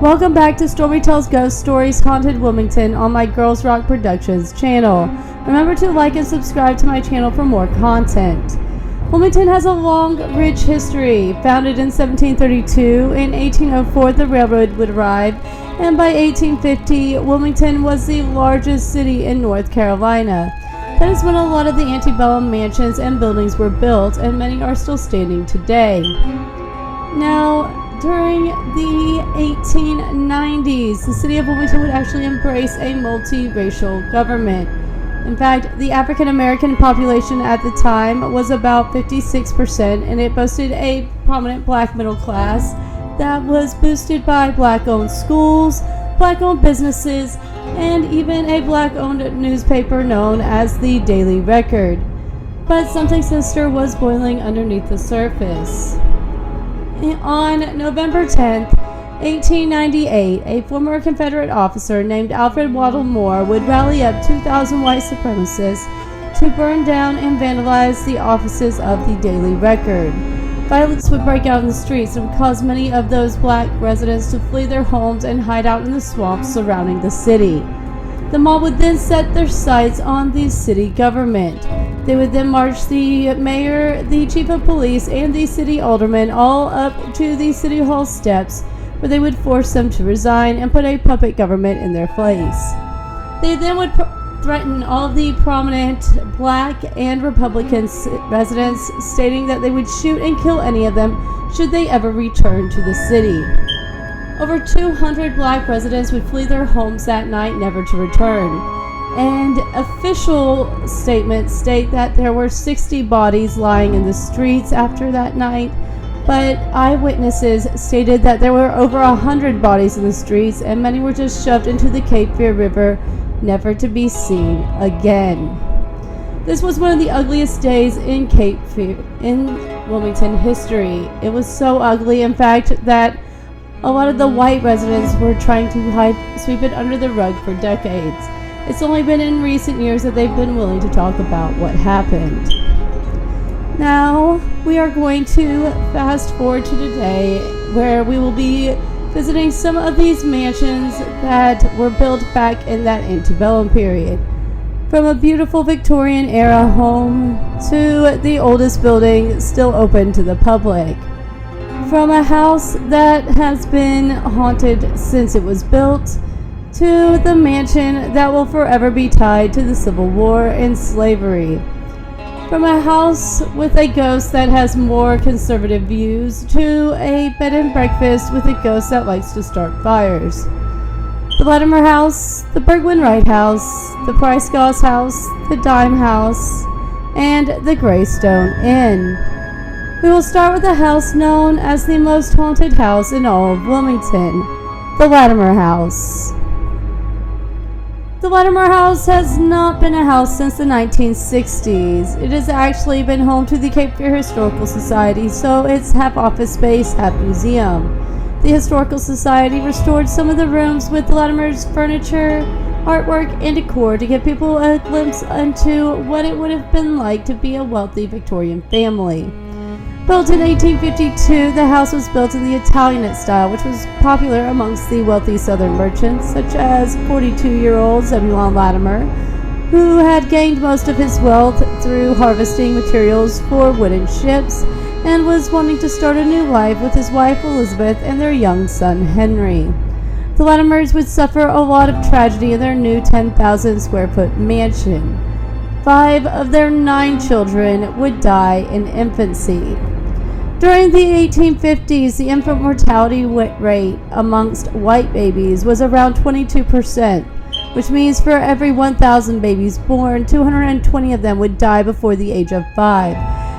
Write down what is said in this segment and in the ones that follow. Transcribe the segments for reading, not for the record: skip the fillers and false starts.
Welcome back to Stormi Tells Ghost Stories Haunted Wilmington on my Girls Rock Productions channel. Remember to like and subscribe to my channel for more content. Wilmington has a long, rich history. Founded in 1732, in 1804 the railroad would arrive, and by 1850 Wilmington was the largest city in North Carolina. That is when a lot of the antebellum mansions and buildings were built, and many are still standing today. Now, during the 1890s, the city of Wilmington would actually embrace a multiracial government. In fact, the African American population at the time was about 56%, and it boasted a prominent black middle class that was boosted by black-owned schools, black-owned businesses, and even a black-owned newspaper known as the Daily Record. But something sinister was boiling underneath the surface. On November 10th, 1898, a former Confederate officer named Alfred Waddell Moore would rally up 2,000 white supremacists to burn down and vandalize the offices of the Daily Record. Violence would break out in the streets and would cause many of those black residents to flee their homes and hide out in the swamps surrounding the city. The mob would then set their sights on the city government. They would then march the mayor, the chief of police, and the city aldermen all up to the city hall steps, where they would force them to resign and put a puppet government in their place. They then would threaten all of the prominent black and Republican residents, stating that they would shoot and kill any of them should they ever return to the city. Over 200 black residents would flee their homes that night, never to return. And official statements state that there were 60 bodies lying in the streets after that night, but eyewitnesses stated that there were over 100 bodies in the streets, and many were just shoved into the Cape Fear River, never to be seen again. This was one of the ugliest days in Cape Fear in Wilmington history. It was so ugly, in fact, that a lot of the white residents were trying to sweep it under the rug for decades. It's only been in recent years that they've been willing to talk about what happened. Now, we are going to fast forward to today, where we will be visiting some of these mansions that were built back in that antebellum period. From a beautiful Victorian era home to the oldest building still open to the public. From a house that has been haunted since it was built, to the mansion that will forever be tied to the Civil War and slavery. From a house with a ghost that has more conservative views, to a bed and breakfast with a ghost that likes to start fires. The Latimer House, the Bergwin Wright House, the Price Goss House, the Dime House, and the Greystone Inn. We will start with a house known as the most haunted house in all of Wilmington, the Latimer House. The Latimer House has not been a house since the 1960s. It has actually been home to the Cape Fear Historical Society, so it's half office space, half museum. The Historical Society restored some of the rooms with the Latimer's furniture, artwork, and decor to give people a glimpse into what it would have been like to be a wealthy Victorian family. Built in 1852, the house was built in the Italianate style, which was popular amongst the wealthy southern merchants, such as 42-year-old Zebulon Latimer, who had gained most of his wealth through harvesting materials for wooden ships, and was wanting to start a new life with his wife Elizabeth and their young son Henry. The Latimers would suffer a lot of tragedy in their new 10,000 square foot mansion. 5 of their 9 children would die in infancy. During the 1850s, the infant mortality rate amongst white babies was around 22%, which means for every 1,000 babies born, 220 of them would die before the age of 5,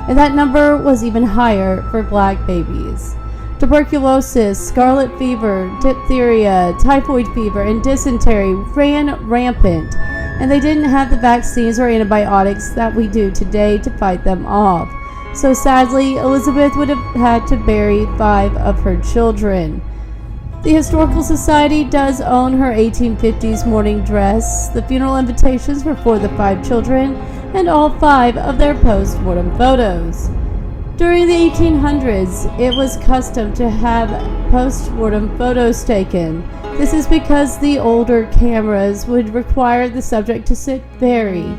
and that number was even higher for black babies. Tuberculosis, scarlet fever, diphtheria, typhoid fever, and dysentery ran rampant, and they didn't have the vaccines or antibiotics that we do today to fight them off. So sadly, Elizabeth would have had to bury 5 of her children. The Historical Society does own her 1850s mourning dress. The funeral invitations were for the 5 children and all 5 of their post-mortem photos. During the 1800s, it was custom to have post-mortem photos taken. This is because the older cameras would require the subject to sit very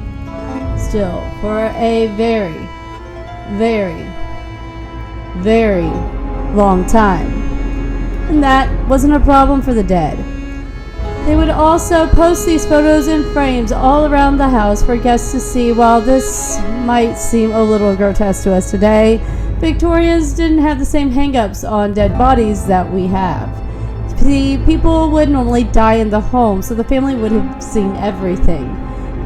still for a very, very, very long time. And that wasn't a problem for the dead. They would also post these photos in frames all around the house for guests to see. While this might seem a little grotesque to us today, Victorians didn't have the same hang-ups on dead bodies that we have. See, people would normally die in the home, so the family would have seen everything.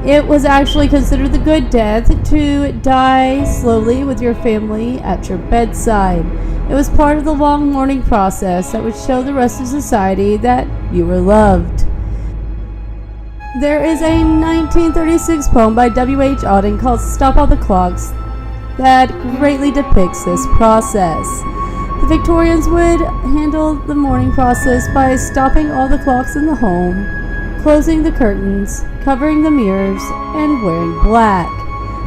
It was actually considered the good death to die slowly with your family at your bedside. It was part of the long mourning process that would show the rest of society that you were loved. There is a 1936 poem by W.H. Auden called Stop All the Clocks that greatly depicts this process. The Victorians would handle the mourning process by stopping all the clocks in the home, closing the curtains, covering the mirrors, and wearing black.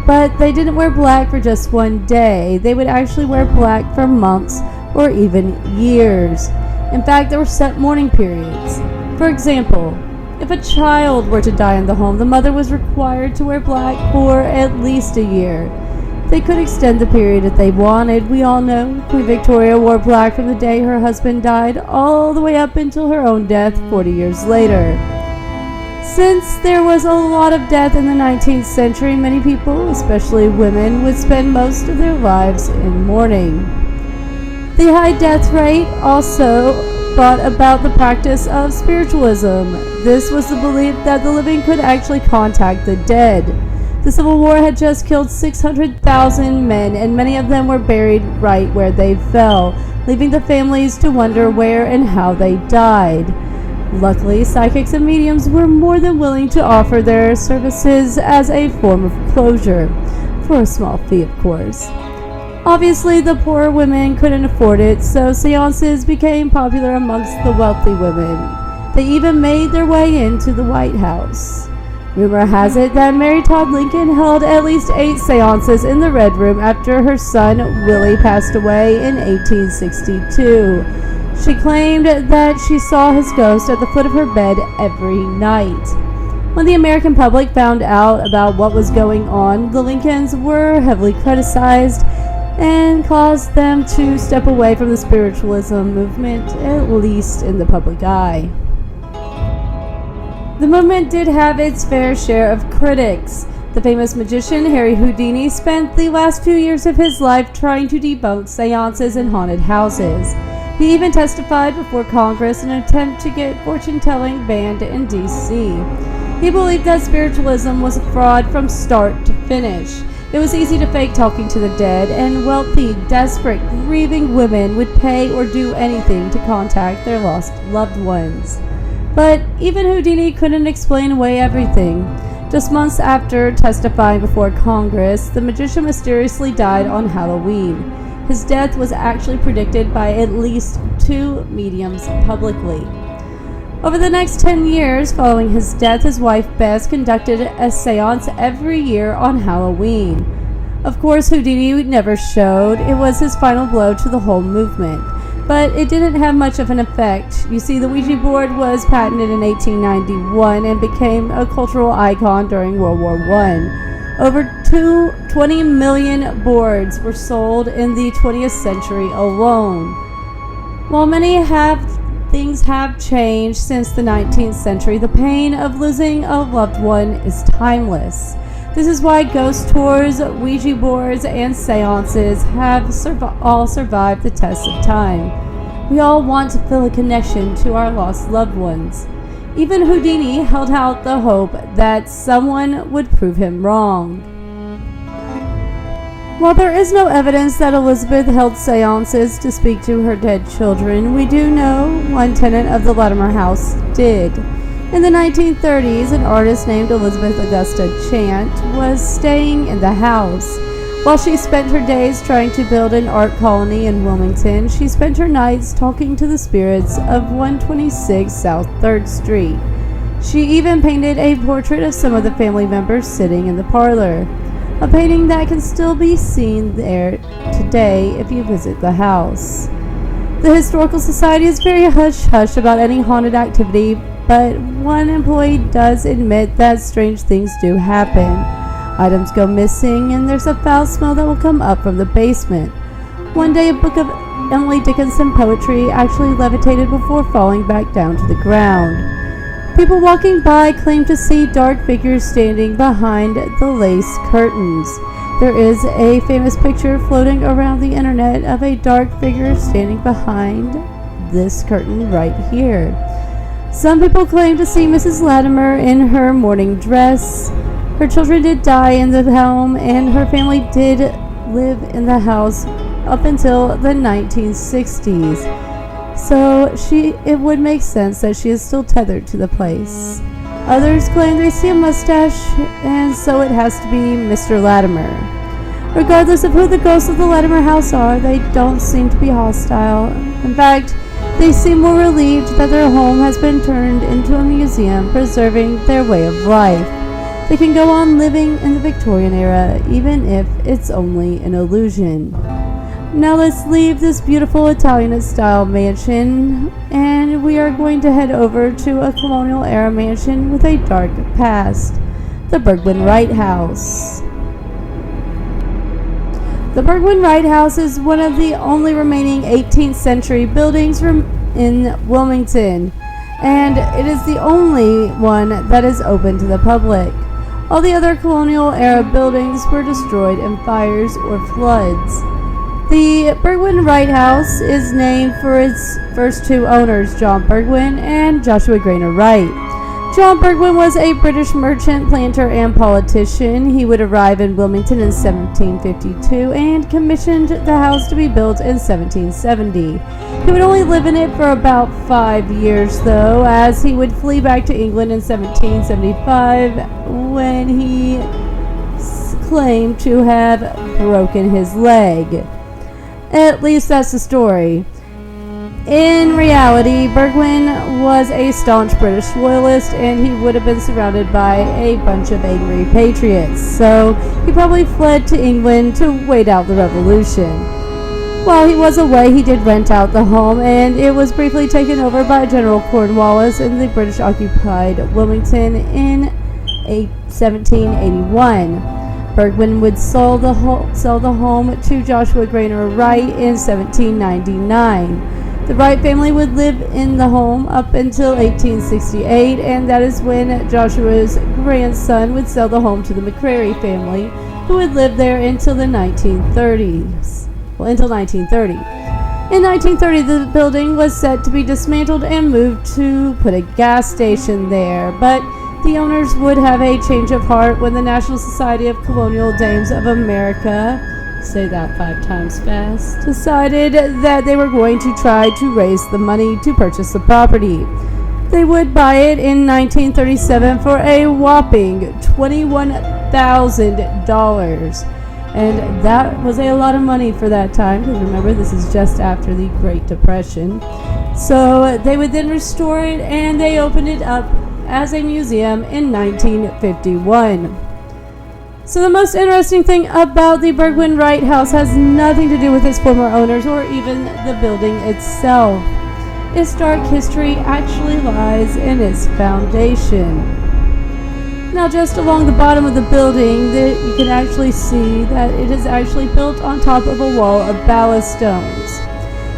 But they didn't wear black for just one day. They would actually wear black for months or even years. In fact, there were set mourning periods. For example, if a child were to die in the home, the mother was required to wear black for at least a year. They could extend the period if they wanted. We all know Queen Victoria wore black from the day her husband died all the way up until her own death 40 years later. Since there was a lot of death in the 19th century, many people, especially women, would spend most of their lives in mourning. The high death rate also brought about the practice of spiritualism. This was the belief that the living could actually contact the dead. The Civil War had just killed 600,000 men, and many of them were buried right where they fell, leaving the families to wonder where and how they died. Luckily, psychics and mediums were more than willing to offer their services as a form of closure, for a small fee, of course. Obviously, the poorer women couldn't afford it, so seances became popular amongst the wealthy women. They even made their way into the White House. Rumor has it that Mary Todd Lincoln held at least 8 seances in the Red Room after her son Willie passed away in 1862. She claimed that she saw his ghost at the foot of her bed every night. When the American public found out about what was going on, the Lincolns were heavily criticized and caused them to step away from the spiritualism movement, at least in the public eye. The movement did have its fair share of critics. The famous magician Harry Houdini spent the last few years of his life trying to debunk seances and haunted houses. He even testified before Congress in an attempt to get fortune-telling banned in D.C. He believed that spiritualism was a fraud from start to finish. It was easy to fake talking to the dead, and wealthy, desperate, grieving women would pay or do anything to contact their lost loved ones. But even Houdini couldn't explain away everything. Just months after testifying before Congress, the magician mysteriously died on Halloween. His death was actually predicted by at least 2 mediums publicly. Over the next 10 years following his death, his wife Bess conducted a seance every year on Halloween. Of course, Houdini never showed. It was his final blow to the whole movement. But it didn't have much of an effect. You see, the Ouija board was patented in 1891 and became a cultural icon during World War I. Over 20 million boards were sold in the 20th century alone. While things have changed since the 19th century, the pain of losing a loved one is timeless. This is why ghost tours, Ouija boards, and seances have all survived the test of time. We all want to feel a connection to our lost loved ones. Even Houdini held out the hope that someone would prove him wrong. While there is no evidence that Elizabeth held seances to speak to her dead children, we do know one tenant of the Latimer house did. In the 1930s, an artist named Elizabeth Augusta Chant was staying in the house. While she spent her days trying to build an art colony in Wilmington, she spent her nights talking to the spirits of 126 South 3rd Street. She even painted a portrait of some of the family members sitting in the parlor, a painting that can still be seen there today. day if you visit the house. The Historical Society is very hush-hush about any haunted activity, but one employee does admit that strange things do happen. Items go missing, and there's a foul smell that will come up from the basement. One day, a book of Emily Dickinson poetry actually levitated before falling back down to the ground. People walking by claim to see dark figures standing behind the lace curtains. There is a famous picture floating around the internet of a dark figure standing behind this curtain right here. Some people claim to see Mrs. Latimer in her morning dress. Her children did die in the home, and her family did live in the house up until the 1960s. So it would make sense that she is still tethered to the place. Others claim they see a mustache, and so it has to be Mr. Latimer. Regardless of who the ghosts of the Latimer house are, they don't seem to be hostile. In fact, they seem more relieved that their home has been turned into a museum, preserving their way of life. They can go on living in the Victorian era, even if it's only an illusion. Now let's leave this beautiful Italian-style mansion, and we are going to head over to a colonial-era mansion with a dark past, the Burgwyn Wright House. The Burgwyn Wright House is one of the only remaining 18th century buildings in Wilmington, and it is the only one that is open to the public. All the other colonial-era buildings were destroyed in fires or floods. The Burgwyn Wright House is named for its first two owners, John Burgwyn and Joshua Grainer Wright. John Burgwyn was a British merchant, planter, and politician. He would arrive in Wilmington in 1752 and commissioned the house to be built in 1770. He would only live in it for about 5 years, though, as he would flee back to England in 1775 when he claimed to have broken his leg. At least that's the story. In reality, Burgwyn was a staunch British loyalist, and he would have been surrounded by a bunch of angry patriots, so he probably fled to England to wait out the revolution. While he was away, he did rent out the home, and it was briefly taken over by General Cornwallis in the British-occupied Wilmington in 1781. Burgwyn would sell the home to Joshua Grainer Wright in 1799. The Wright family would live in the home up until 1868, and that is when Joshua's grandson would sell the home to the McCrary family, who would live there until the 1930s. Until 1930. In 1930, the building was set to be dismantled and moved to put a gas station there, but the owners would have a change of heart when the National Society of Colonial Dames of America, say that 5 times fast, decided that they were going to try to raise the money to purchase the property. They would buy it in 1937 for a whopping $21,000. And that was a lot of money for that time, because remember, this is just after the Great Depression. So they would then restore it, and they opened it up as a museum in 1951. So the most interesting thing about the Burgwyn Wright House has nothing to do with its former owners or even the building itself. Its dark history actually lies in its foundation. Now, just along the bottom of the building, you can actually see that it is actually built on top of a wall of ballast stones.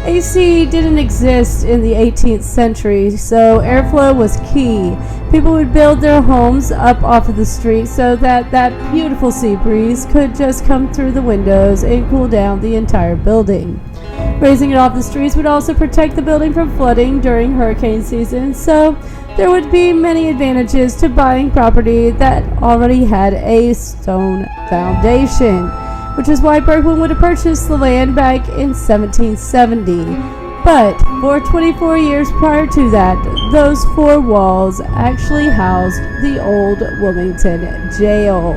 AC didn't exist in the 18th century, so airflow was key. People would build their homes up off of the street so that that beautiful sea breeze could just come through the windows and cool down the entire building. Raising it off the streets would also protect the building from flooding during hurricane season, so there would be many advantages to buying property that already had a stone foundation, which is why Burgwyn would have purchased the land back in 1770. But for 24 years prior to that, those 4 walls actually housed the old Wilmington jail.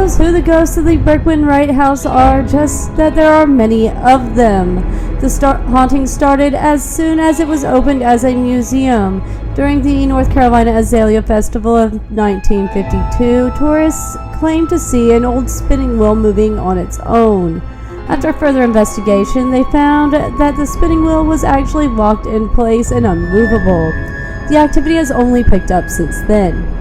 knows who the ghosts of the Bergwin Wright house are, just that there are many of them. The haunting started as soon as it was opened as a museum. During the North Carolina Azalea Festival of 1952, tourists claimed to see an old spinning wheel moving on its own. After further investigation, they found that the spinning wheel was actually locked in place and unmovable. The activity has only picked up since then.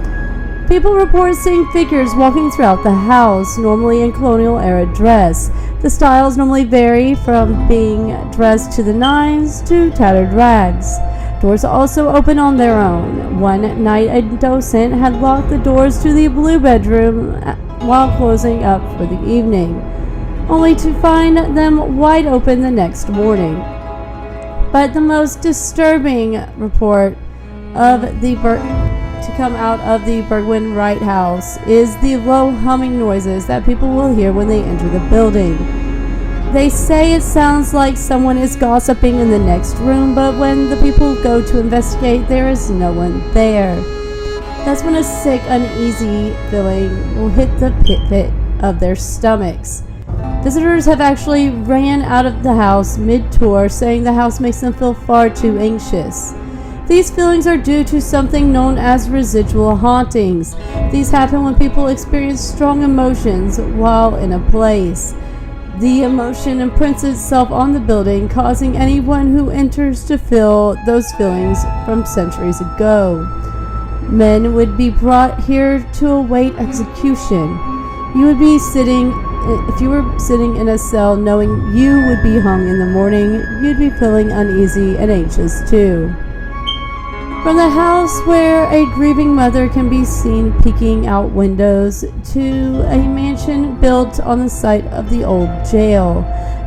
People report seeing figures walking throughout the house, normally in colonial-era dress. The styles normally vary from being dressed to the nines to tattered rags. Doors also open on their own. One night, a docent had locked the doors to the blue bedroom while closing up for the evening, only to find them wide open the next morning. But the most disturbing report of to come out of the Bergwin Wright house is the low humming noises that people will hear when they enter the building. They say it sounds like someone is gossiping in the next room, but when the people go to investigate, there is no one there. That's when a sick, uneasy feeling will hit the pit of their stomachs. Visitors have actually ran out of the house mid-tour, saying the house makes them feel far too anxious. These feelings are due to something known as residual hauntings. These happen when people experience strong emotions while in a place. The emotion imprints itself on the building, causing anyone who enters to feel those feelings from centuries ago. Men would be brought here to await execution. If you were sitting in a cell knowing you would be hung in the morning, you'd be feeling uneasy and anxious too. From the house where a grieving mother can be seen peeking out windows to a mansion built on the site of the old jail.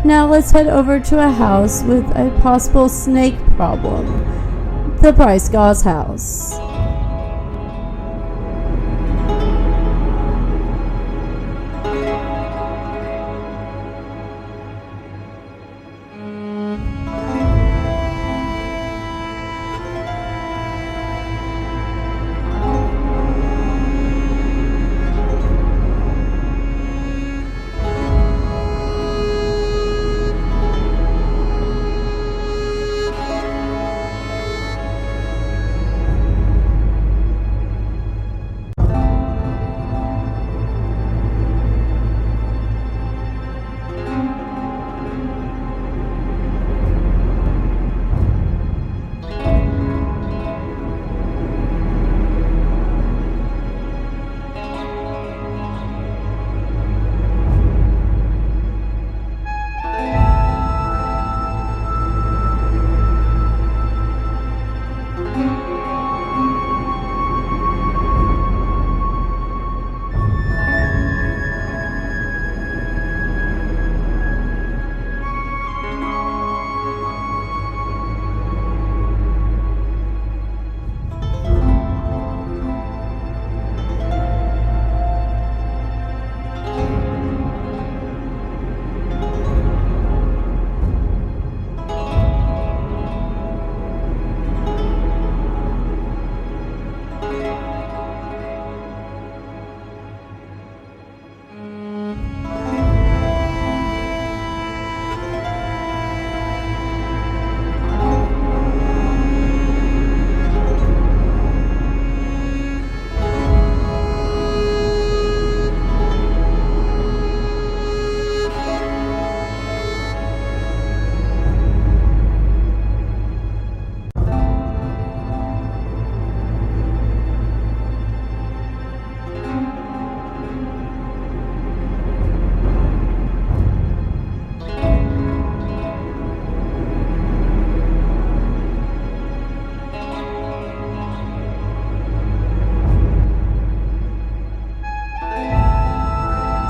Now let's head over to a house with a possible snake problem. The Price Gauze house.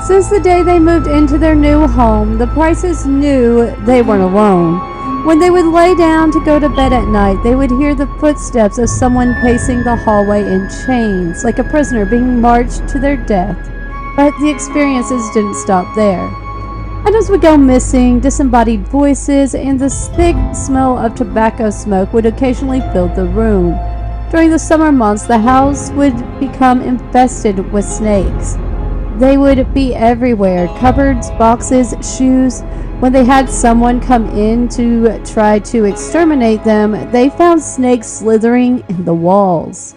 Since the day they moved into their new home, the Prices knew they weren't alone. When they would lay down to go to bed at night, they would hear the footsteps of someone pacing the hallway in chains, like a prisoner being marched to their death. But the experiences didn't stop there. Items would go missing, disembodied voices, and the thick smell of tobacco smoke would occasionally fill the room. During the summer months, the house would become infested with snakes. They would be everywhere, cupboards, boxes, shoes. When they had someone come in to try to exterminate them, they found snakes slithering in the walls.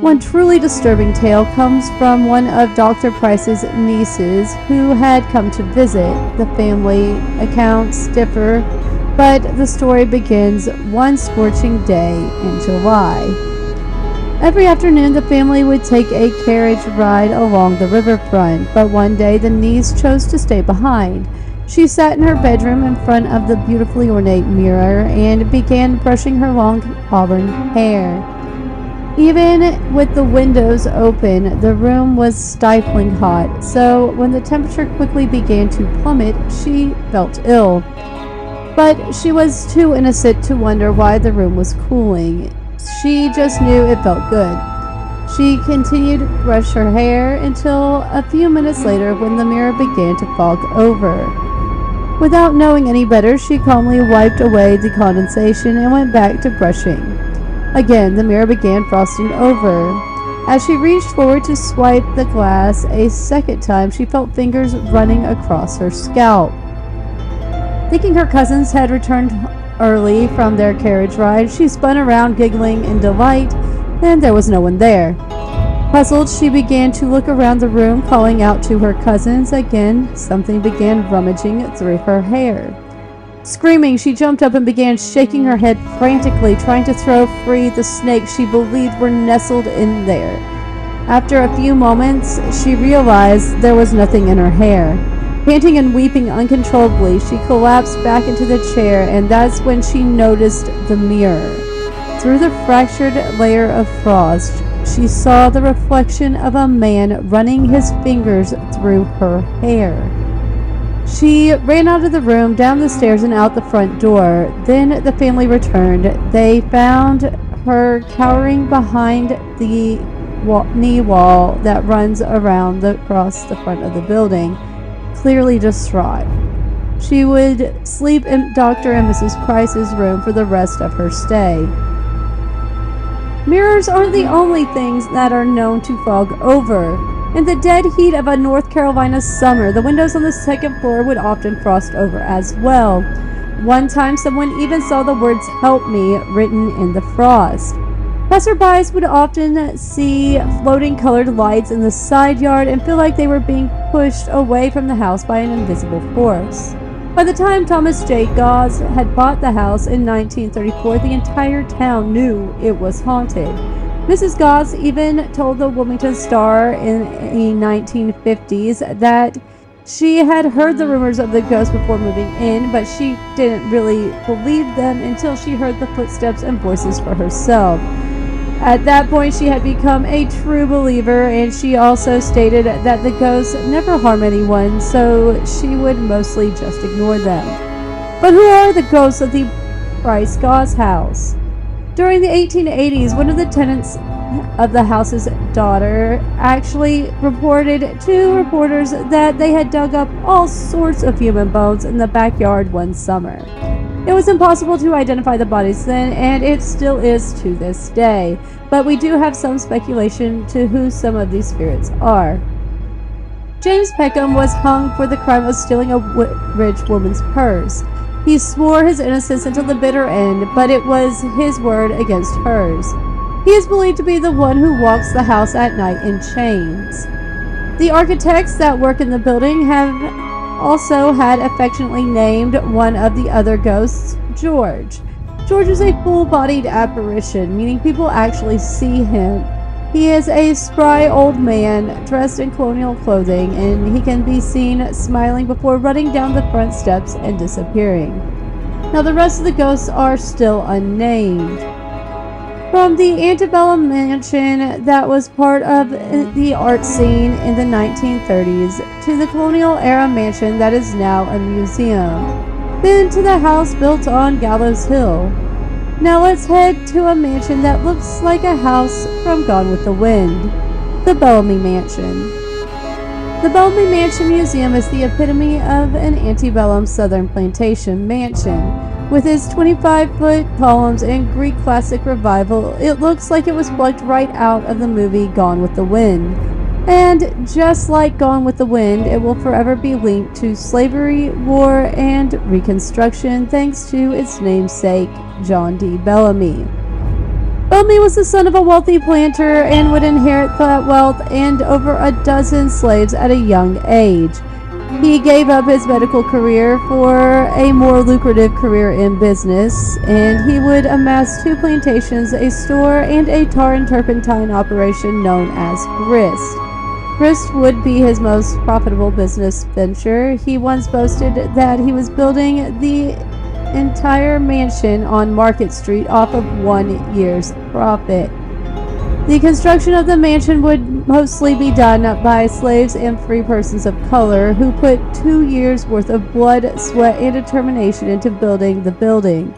One truly disturbing tale comes from one of Dr. Price's nieces who had come to visit. The family accounts differ, but the story begins one scorching day in July. Every afternoon, the family would take a carriage ride along the riverfront, but one day the niece chose to stay behind. She sat in her bedroom in front of the beautifully ornate mirror and began brushing her long auburn hair. Even with the windows open, the room was stifling hot, so when the temperature quickly began to plummet, she felt ill. But she was too innocent to wonder why the room was cooling. She just knew it felt good. She continued to brush her hair until a few minutes later when the mirror began to fog over. Without knowing any better, she calmly wiped away the condensation and went back to brushing. Again, the mirror began frosting over. As she reached forward to swipe the glass a second time, she felt fingers running across her scalp. Thinking her cousins had returned early from their carriage ride, she spun around giggling in delight, and there was no one there. Puzzled, she began to look around the room, calling out to her cousins. Again, something began rummaging through her hair. Screaming, she jumped up and began shaking her head frantically, trying to throw free the snakes she believed were nestled in there. After a few moments, she realized there was nothing in her hair. Panting and weeping uncontrollably, she collapsed back into the chair, and that's when she noticed the mirror. Through the fractured layer of frost, she saw the reflection of a man running his fingers through her hair. She ran out of the room, down the stairs, and out the front door. Then the family returned. They found her cowering behind the knee wall that runs across the front of the building, clearly distraught. She would sleep in Dr. and Mrs. Price's room for the rest of her stay. Mirrors aren't the only things that are known to fog over. In the dead heat of a North Carolina summer, the windows on the second floor would often frost over as well. One time, someone even saw the words "Help me" written in the frost. Passerbys would often see floating colored lights in the side yard and feel like they were being pushed away from the house by an invisible force. By the time Thomas J. Gauze had bought the house in 1934, the entire town knew it was haunted. Mrs. Gauze even told the Wilmington Star in the 1950s that she had heard the rumors of the ghost before moving in, but she didn't really believe them until she heard the footsteps and voices for herself. At that point, she had become a true believer, and she also stated that the ghosts never harm anyone, so she would mostly just ignore them. But who are the ghosts of the Price Gauze house? During the 1880s, one of the tenants of the house's daughter actually reported to reporters that they had dug up all sorts of human bones in the backyard one summer. It was impossible to identify the bodies then, and it still is to this day, but we do have some speculation to who some of these spirits are. James Peckham was hung for the crime of stealing a rich woman's purse. He swore his innocence until the bitter end, but it was his word against hers. He is believed to be the one who walks the house at night in chains. The architects that work in the building have also had affectionately named one of the other ghosts George. George is a full-bodied apparition, meaning people actually see him. He is a spry old man dressed in colonial clothing, and he can be seen smiling before running down the front steps and disappearing. Now, the rest of the ghosts are still unnamed. From the antebellum mansion that was part of the art scene in the 1930s to the colonial era mansion that is now a museum, then to the house built on Gallows Hill. Now let's head to a mansion that looks like a house from Gone with the Wind, the Bellamy Mansion. The Bellamy Mansion Museum is the epitome of an antebellum Southern plantation mansion. With its 25-foot columns and Greek classic revival, it looks like it was plucked right out of the movie Gone with the Wind. And just like Gone with the Wind, it will forever be linked to slavery, war, and Reconstruction thanks to its namesake, John D. Bellamy. Bellamy was the son of a wealthy planter and would inherit that wealth and over a dozen slaves at a young age. He gave up his medical career for a more lucrative career in business, and he would amass 2 plantations, a store, and a tar and turpentine operation known as grist. Grist would be his most profitable business venture. He once boasted that he was building the entire mansion on Market Street off of 1 year's profit. The construction of the mansion would mostly be done by slaves and free persons of color who put 2 years' worth of blood, sweat, and determination into building the building.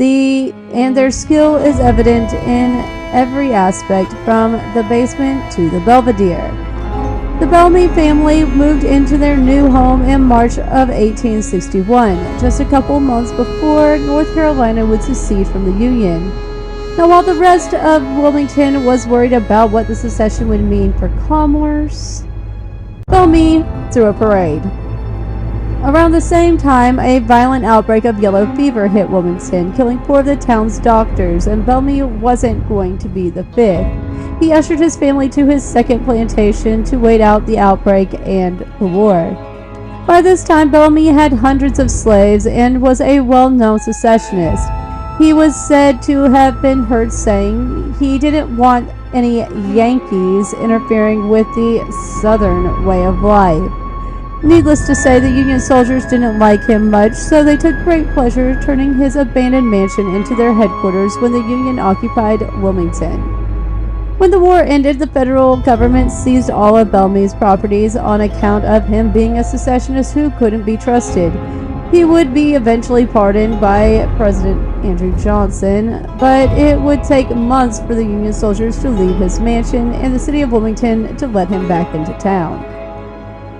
And their skill is evident in every aspect, from the basement to the Belvedere. The Bellamy family moved into their new home in March of 1861, just a couple months before North Carolina would secede from the Union. Now, while the rest of Wilmington was worried about what the secession would mean for commerce, Bellamy threw a parade. Around the same time, a violent outbreak of yellow fever hit Wilmington, killing 4 of the town's doctors, and Bellamy wasn't going to be the 5th. He ushered his family to his second plantation to wait out the outbreak and the war. By this time, Bellamy had hundreds of slaves and was a well-known secessionist. He was said to have been heard saying he didn't want any Yankees interfering with the Southern way of life. Needless to say, the Union soldiers didn't like him much, so they took great pleasure turning his abandoned mansion into their headquarters when the Union occupied Wilmington. When the war ended, the federal government seized all of Bellamy's properties on account of him being a secessionist who couldn't be trusted. He would be eventually pardoned by President Andrew Johnson, but it would take months for the Union soldiers to leave his mansion and the city of Wilmington to let him back into town.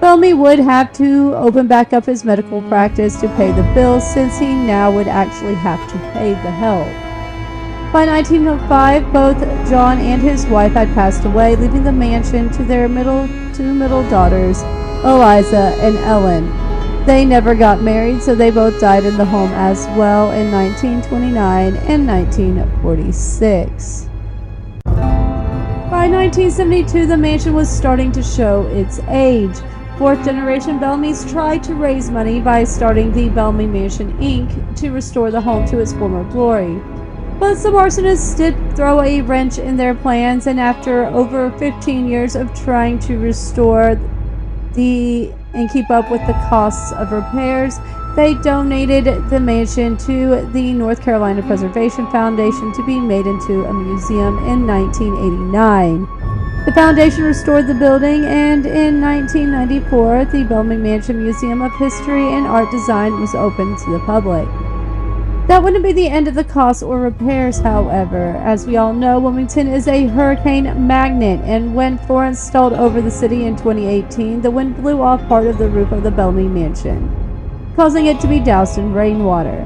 Bellamy would have to open back up his medical practice to pay the bills, since he now would actually have to pay the help. By 1905, both John and his wife had passed away, leaving the mansion to their two middle daughters, Eliza and Ellen. They never got married, so they both died in the home as well in 1929 and 1946. By 1972, the mansion was starting to show its age. 4th-generation Bellamy's tried to raise money by starting the Bellamy Mansion, Inc. to restore the home to its former glory. But some arsonists did throw a wrench in their plans, and after over 15 years of trying to restore and keep up with the costs of repairs, they donated the mansion to the North Carolina Preservation Foundation to be made into a museum in 1989. The foundation restored the building, and in 1994, the Bellamy Mansion Museum of History and Art Design was opened to the public. That wouldn't be the end of the costs or repairs, however. As we all know, Wilmington is a hurricane magnet, and when Florence stalled over the city in 2018, the wind blew off part of the roof of the Bellamy Mansion, causing it to be doused in rainwater.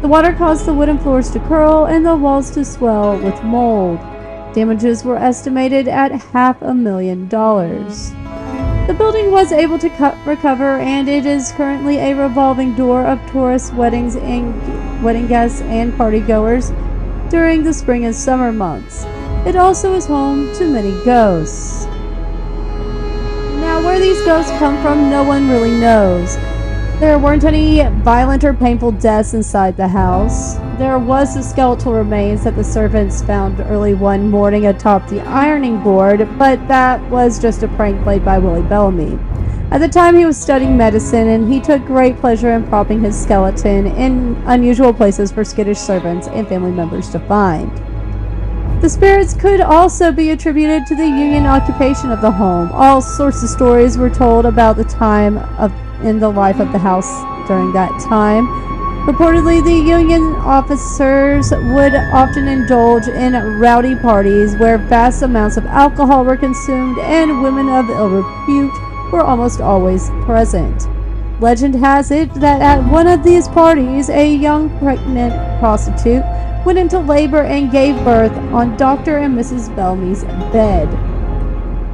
The water caused the wooden floors to curl and the walls to swell with mold. Damages were estimated at $500,000. The building was able to recover, and it is currently a revolving door of tourist wedding guests and partygoers during the spring and summer months. It also is home to many ghosts. Now, where these ghosts come from, no one really knows. There weren't any violent or painful deaths inside the house. There was the skeletal remains that the servants found early one morning atop the ironing board, but that was just a prank played by Willie Bellamy. At the time, he was studying medicine, and he took great pleasure in propping his skeleton in unusual places for skittish servants and family members to find. The spirits could also be attributed to the Union occupation of the home. All sorts of stories were told about the time in the life of the house during that time. Reportedly, the Union officers would often indulge in rowdy parties where vast amounts of alcohol were consumed, and women of ill repute were almost always present. Legend has it that at one of these parties, a young pregnant prostitute went into labor and gave birth on Dr. and Mrs. Bellamy's bed.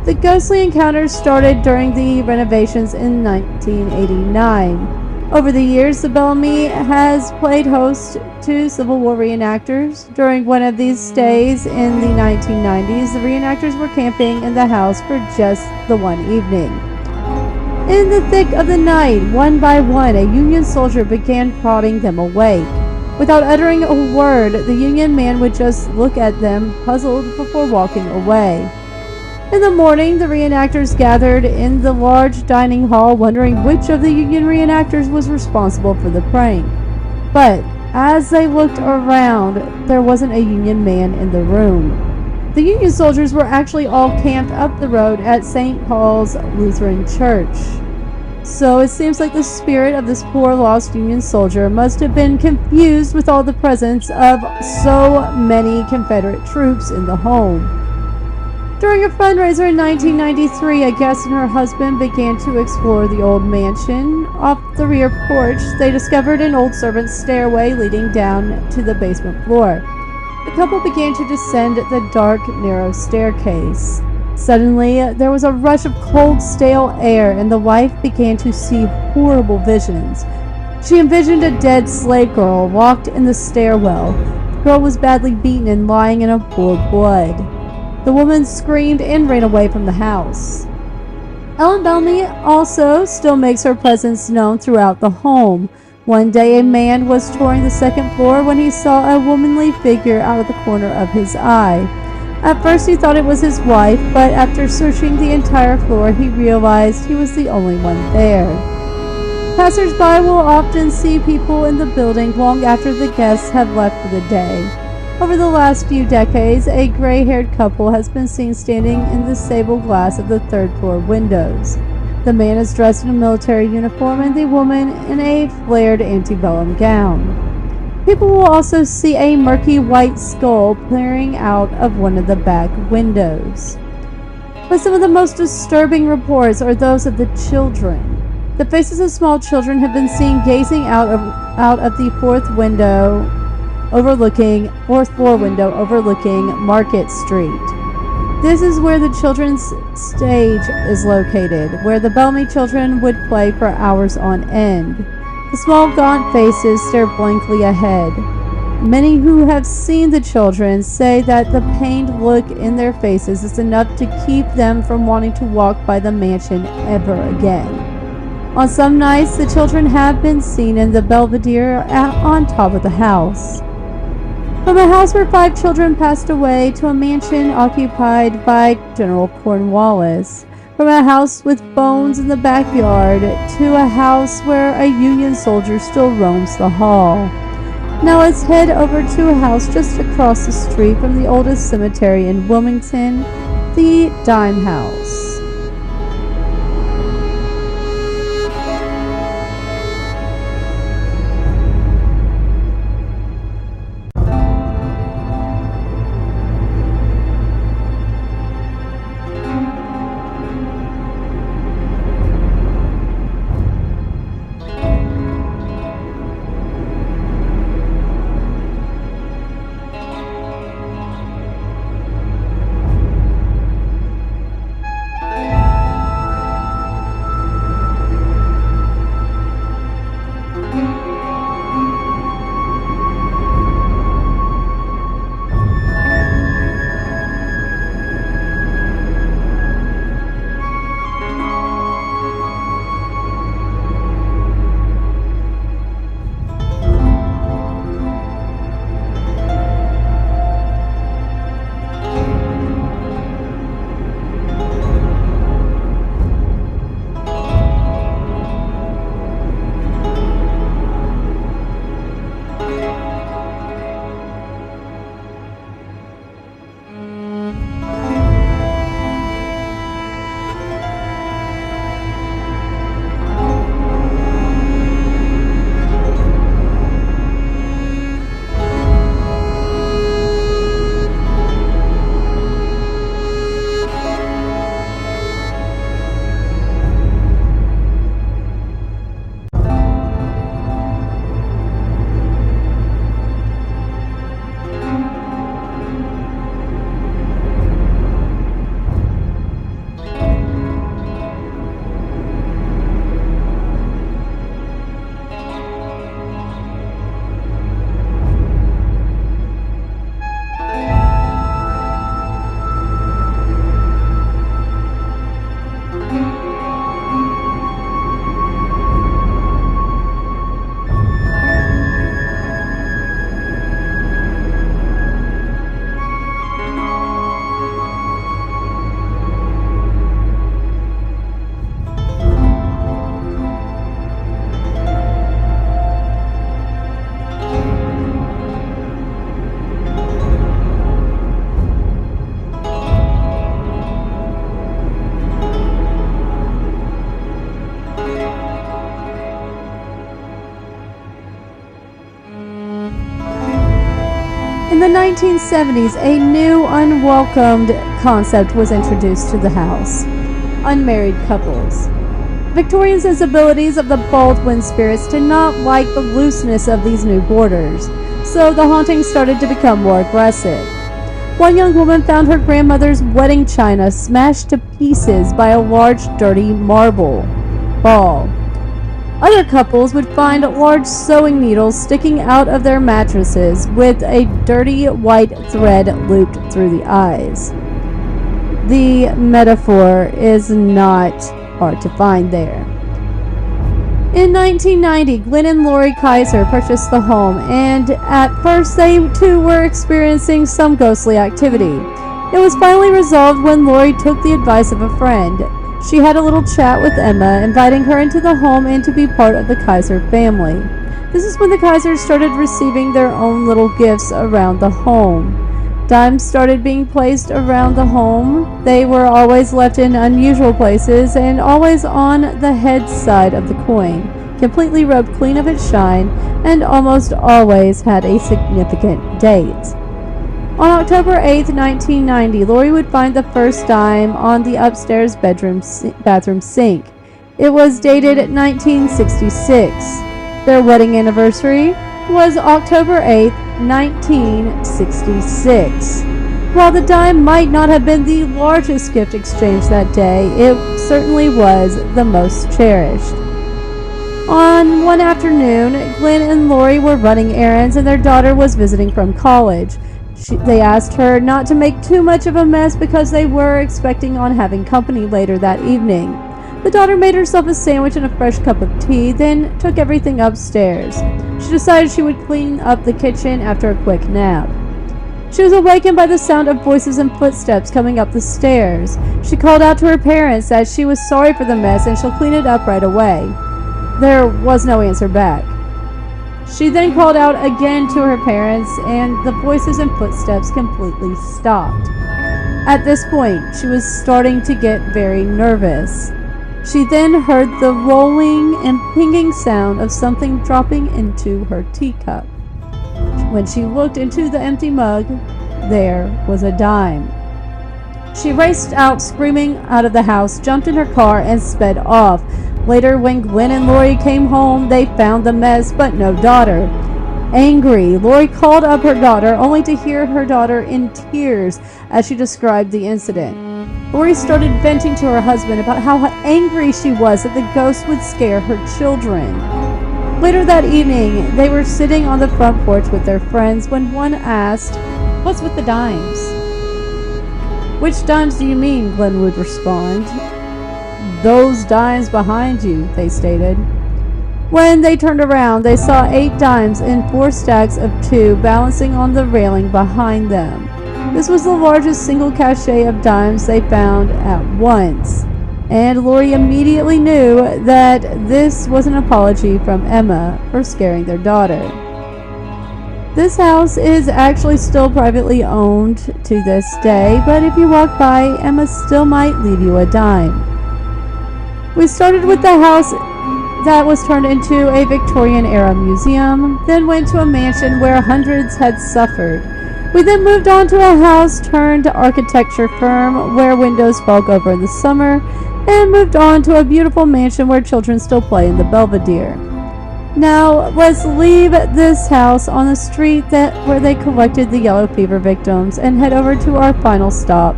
The ghostly encounters started during the renovations in 1989. Over the years, the Bellamy has played host to Civil War reenactors. During one of these stays in the 1990s, the reenactors were camping in the house for just the one evening. In the thick of the night, one by one, a Union soldier began prodding them awake. Without uttering a word, the Union man would just look at them, puzzled, before walking away. In the morning, the reenactors gathered in the large dining hall, wondering which of the Union reenactors was responsible for the prank. But as they looked around, there wasn't a Union man in the room. The Union soldiers were actually all camped up the road at St. Paul's Lutheran Church. So it seems like the spirit of this poor lost Union soldier must have been confused with all the presence of so many Confederate troops in the home. During a fundraiser in 1993, a guest and her husband began to explore the old mansion. Off the rear porch, they discovered an old servant's stairway leading down to the basement floor. The couple began to descend the dark, narrow staircase. Suddenly, there was a rush of cold, stale air, and the wife began to see horrible visions. She envisioned a dead slave girl locked in the stairwell. The girl was badly beaten and lying in a pool of blood. The woman screamed and ran away from the house. Ellen Bellamy also still makes her presence known throughout the home. One day, a man was touring the second floor when he saw a womanly figure out of the corner of his eye. At first, he thought it was his wife, but after searching the entire floor, he realized he was the only one there. Passers-by will often see people in the building long after the guests have left for the day. Over the last few decades, a gray-haired couple has been seen standing in the sable glass of the third-floor windows. The man is dressed in a military uniform and the woman in a flared antebellum gown. People will also see a murky white skull peering out of one of the back windows. But some of the most disturbing reports are those of the children. The faces of small children have been seen gazing out of the fourth floor window overlooking Market Street. This is where the children's stage is located, where the Bellamy children would play for hours on end. The small gaunt faces stare blankly ahead. Many who have seen the children say that the pained look in their faces is enough to keep them from wanting to walk by the mansion ever again. On some nights, the children have been seen in the Belvedere on top of the house. From a house where 5 children passed away to a mansion occupied by General Cornwallis. From a house with bones in the backyard to a house where a Union soldier still roams the hall. Now let's head over to a house just across the street from the oldest cemetery in Wilmington, the Dime House. In the 1970s, a new unwelcomed concept was introduced to the house: unmarried couples. Victorian sensibilities of the Baldwin spirits did not like the looseness of these new boarders, so the hauntings started to become more aggressive. One young woman found her grandmother's wedding china smashed to pieces by a large, dirty marble ball. Other couples would find large sewing needles sticking out of their mattresses with a dirty white thread looped through the eyes. The metaphor is not hard to find there. In 1990, Glenn and Lori Kaiser purchased the home, and at first they too were experiencing some ghostly activity. It was finally resolved when Lori took the advice of a friend. She had a little chat with Emma, inviting her into the home and to be part of the Kaiser family. This is when the Kaisers started receiving their own little gifts around the home. Dimes started being placed around the home. They were always left in unusual places and always on the head side of the coin, completely rubbed clean of its shine, and almost always had a significant date. On October 8, 1990, Lori would find the first dime on the upstairs bathroom sink. It was dated 1966. Their wedding anniversary was October 8, 1966. While the dime might not have been the largest gift exchanged that day, it certainly was the most cherished. On one afternoon, Glenn and Lori were running errands and their daughter was visiting from college. They asked her not to make too much of a mess because they were expecting on having company later that evening. The daughter made herself a sandwich and a fresh cup of tea, then took everything upstairs. She decided she would clean up the kitchen after a quick nap. She was awakened by the sound of voices and footsteps coming up the stairs. She called out to her parents that she was sorry for the mess and she'll clean it up right away. There was no answer back. She then called out again to her parents, and the voices and footsteps completely stopped. At this point, she was starting to get very nervous. She then heard the rolling and pinging sound of something dropping into her teacup. When she looked into the empty mug, there was a dime. She raced out screaming out of the house, jumped in her car, and sped off. Later, when Glenn and Lori came home, they found the mess, but no daughter. Angry, Lori called up her daughter, only to hear her daughter in tears as she described the incident. Lori started venting to her husband about how angry she was that the ghost would scare her children. Later that evening, they were sitting on the front porch with their friends when one asked, "What's with the dimes?" "Which dimes do you mean?" Glenn would respond. "Those dimes behind you," they stated. When they turned around, they saw 8 dimes in 4 stacks of 2 balancing on the railing behind them. This was the largest single cachet of dimes they found at once, and Lori immediately knew that this was an apology from Emma for scaring their daughter. This house is actually still privately owned to this day, but if you walk by, Emma still might leave you a dime. We started with the house that was turned into a Victorian-era museum, then went to a mansion where hundreds had suffered. We then moved on to a house turned architecture firm where windows fog over in the summer, and moved on to a beautiful mansion where children still play in the Belvedere. Now, let's leave this house on the street where they collected the yellow fever victims and head over to our final stop,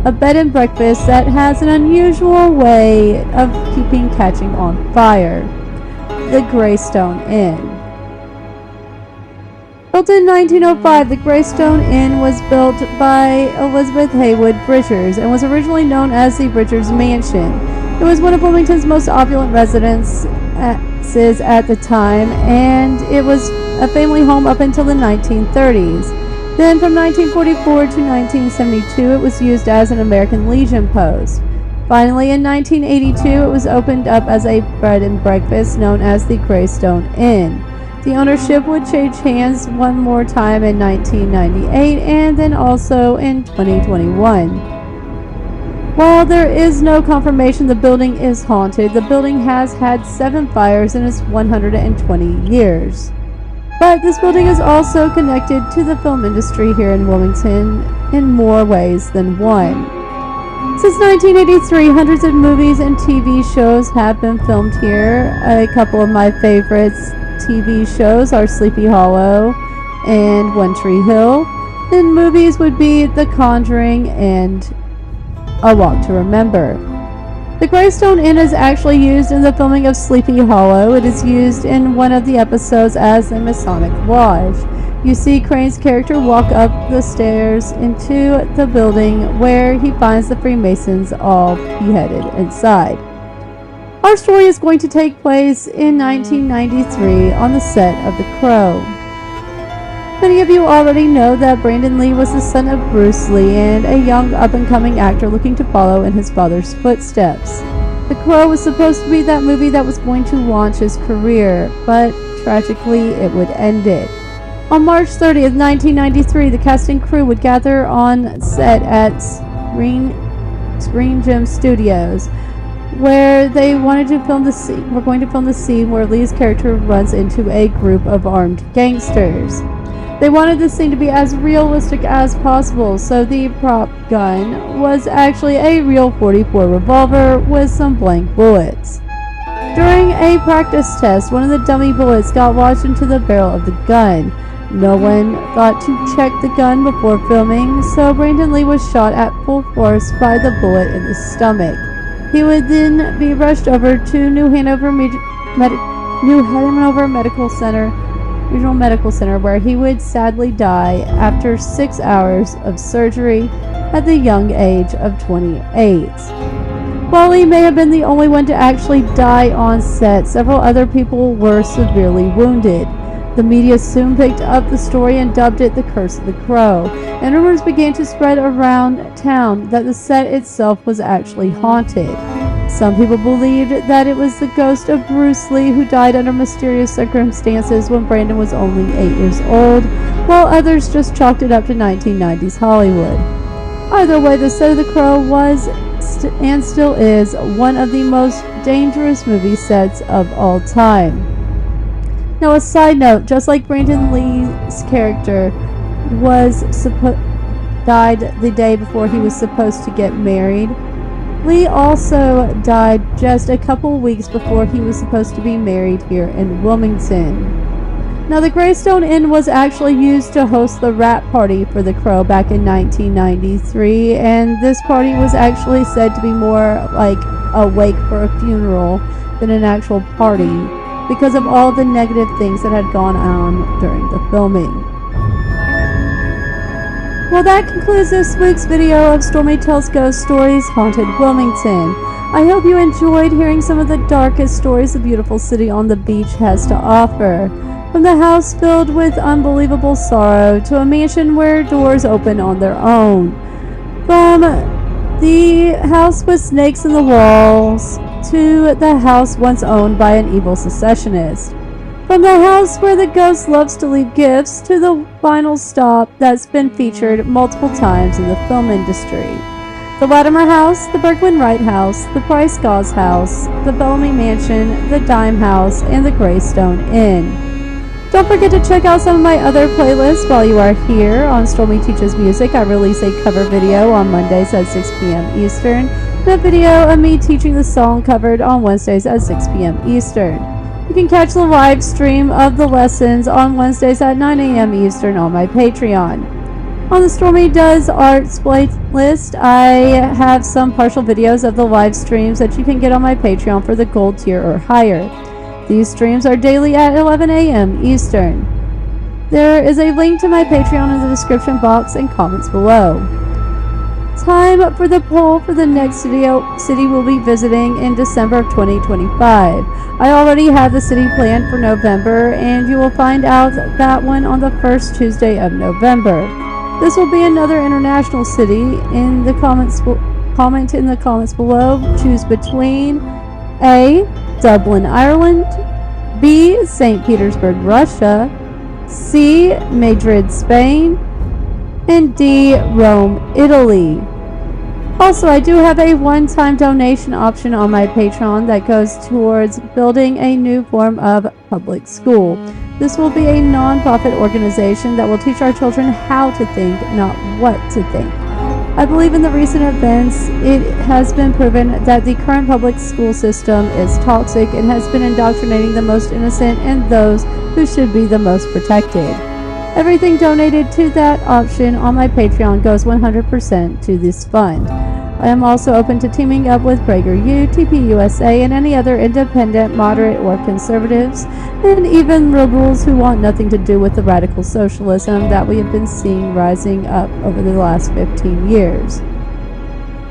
a bed and breakfast that has an unusual way of catching on fire, the Greystone Inn. Built in 1905, the Greystone Inn was built by Elizabeth Haywood Bridgers and was originally known as the Bridgers Mansion. It was one of Wilmington's most opulent residences at the time, and it was a family home up until the 1930s. Then from 1944 to 1972, it was used as an American Legion post. Finally, in 1982, it was opened up as a bed and breakfast known as the Greystone Inn. The ownership would change hands one more time in 1998 and then also in 2021. While there is no confirmation the building is haunted, the building has had 7 fires in its 120 years. But this building is also connected to the film industry here in Wilmington in more ways than one. Since 1983, hundreds of movies and TV shows have been filmed here. A couple of my favorites TV shows are Sleepy Hollow and One Tree Hill. And movies would be The Conjuring and A Walk to Remember. The Greystone Inn is actually used in the filming of Sleepy Hollow. It is used in one of the episodes as a Masonic Lodge. You see Crane's character walk up the stairs into the building where he finds the Freemasons all beheaded inside. Our story is going to take place in 1993 on the set of The Crow. Many of you already know that Brandon Lee was the son of Bruce Lee and a young up-and-coming actor looking to follow in his father's footsteps. The Crow was supposed to be that movie that was going to launch his career, but tragically it would end it. On March 30th, 1993, the cast and crew would gather on set at Screen Gym Studios, where they wanted to film the scene. We're going to film the scene where Lee's character runs into a group of armed gangsters. They wanted this scene to be as realistic as possible, so the prop gun was actually a real .44 revolver with some blank bullets. During a practice test, one of the dummy bullets got lodged into the barrel of the gun. No one thought to check the gun before filming, so Brandon Lee was shot at full force by the bullet in the stomach. He would then be rushed over to New Hanover Medical Center, Regional Medical Center, where he would sadly die after 6 hours of surgery at the young age of 28. While Lee may have been the only one to actually die on set, several other people were severely wounded. The media soon picked up the story and dubbed it The Curse of the Crow, and rumors began to spread around town that the set itself was actually haunted. Some people believed that it was the ghost of Bruce Lee who died under mysterious circumstances when Brandon was only 8 years old, while others just chalked it up to 1990s Hollywood. Either way, the set of The Crow was and still is one of the most dangerous movie sets of all time. Now, a side note, just like Brandon Lee's character died the day before he was supposed to get married, Lee also died just a couple weeks before he was supposed to be married here in Wilmington. Now, the Greystone Inn was actually used to host the wrap party for The Crow back in 1993, and this party was actually said to be more like a wake for a funeral than an actual party because of all the negative things that had gone on during the filming. Well, that concludes this week's video of Stormi Tells Ghost Stories Haunted Wilmington. I hope you enjoyed hearing some of the darkest stories the beautiful city on the beach has to offer. From the house filled with unbelievable sorrow to a mansion where doors open on their own. From the house with snakes in the walls to the house once owned by an evil secessionist. From the house where the ghost loves to leave gifts to the final stop that's been featured multiple times in the film industry. The Latimer House, the Bergman Wright House, the Price Gauze House, the Bellamy Mansion, the Dime House, and the Greystone Inn. Don't forget to check out some of my other playlists while you are here on Stormi Teaches Music. I release a cover video on Mondays at 6 p.m. Eastern, and a video of me teaching the song covered on Wednesdays at 6 p.m. Eastern. You can catch the live stream of the lessons on Wednesdays at 9 a.m. Eastern on my Patreon. On the Stormi Does Arts playlist, I have some partial videos of the live streams that you can get on my Patreon for the gold tier or higher. These streams are daily at 11 a.m. Eastern. There is a link to my Patreon in the description box and comments below. Time for the poll for the next city we'll be visiting in December of 2025. I already have the city planned for November, and you will find out that one on the first Tuesday of November. This will be another international city. In the comment in the comments below. Choose between A. Dublin, Ireland, B. St. Petersburg, Russia, C. Madrid, Spain, and D. Rome, Italy. Also, I do have a one-time donation option on my Patreon that goes towards building a new form of public school. This will be a non-profit organization that will teach our children how to think, not what to think. I believe in the recent events, it has been proven that the current public school system is toxic and has been indoctrinating the most innocent and those who should be the most protected. Everything donated to that option on my Patreon goes 100% to this fund. I am also open to teaming up with PragerU, TPUSA, and any other independent, moderate, or conservatives, and even liberals who want nothing to do with the radical socialism that we have been seeing rising up over the last 15 years.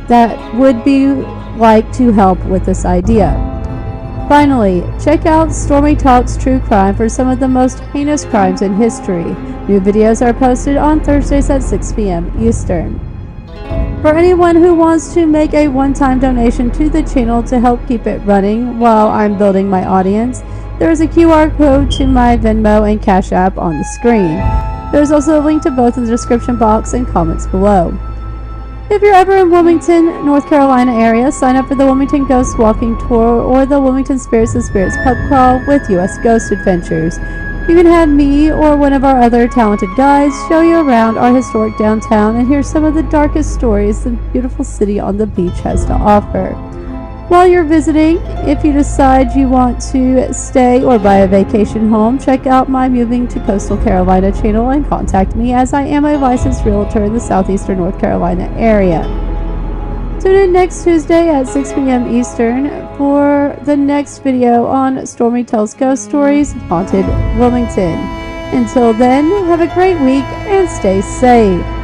That would be like to help with this idea. Finally, check out Stormi Talks True Crime for some of the most heinous crimes in history. New videos are posted on Thursdays at 6 p.m. Eastern. For anyone who wants to make a one-time donation to the channel to help keep it running while I'm building my audience, there is a QR code to my Venmo and CashApp on the screen. There is also a link to both in the description box and comments below. If you're ever in Wilmington, North Carolina area, sign up for the Wilmington Ghosts Walking Tour or the Wilmington Spirits and Spirits Pub Crawl with U.S. Ghost Adventures. You can have me or one of our other talented guides show you around our historic downtown and hear some of the darkest stories the beautiful city on the beach has to offer. While you're visiting, if you decide you want to stay or buy a vacation home, check out my Moving to Coastal Carolina channel and contact me, as I am a licensed realtor in the southeastern North Carolina area. Tune in next Tuesday at 6 p.m. Eastern for the next video on Stormi Tells Ghost Stories, Haunted Wilmington. Until then, have a great week and stay safe.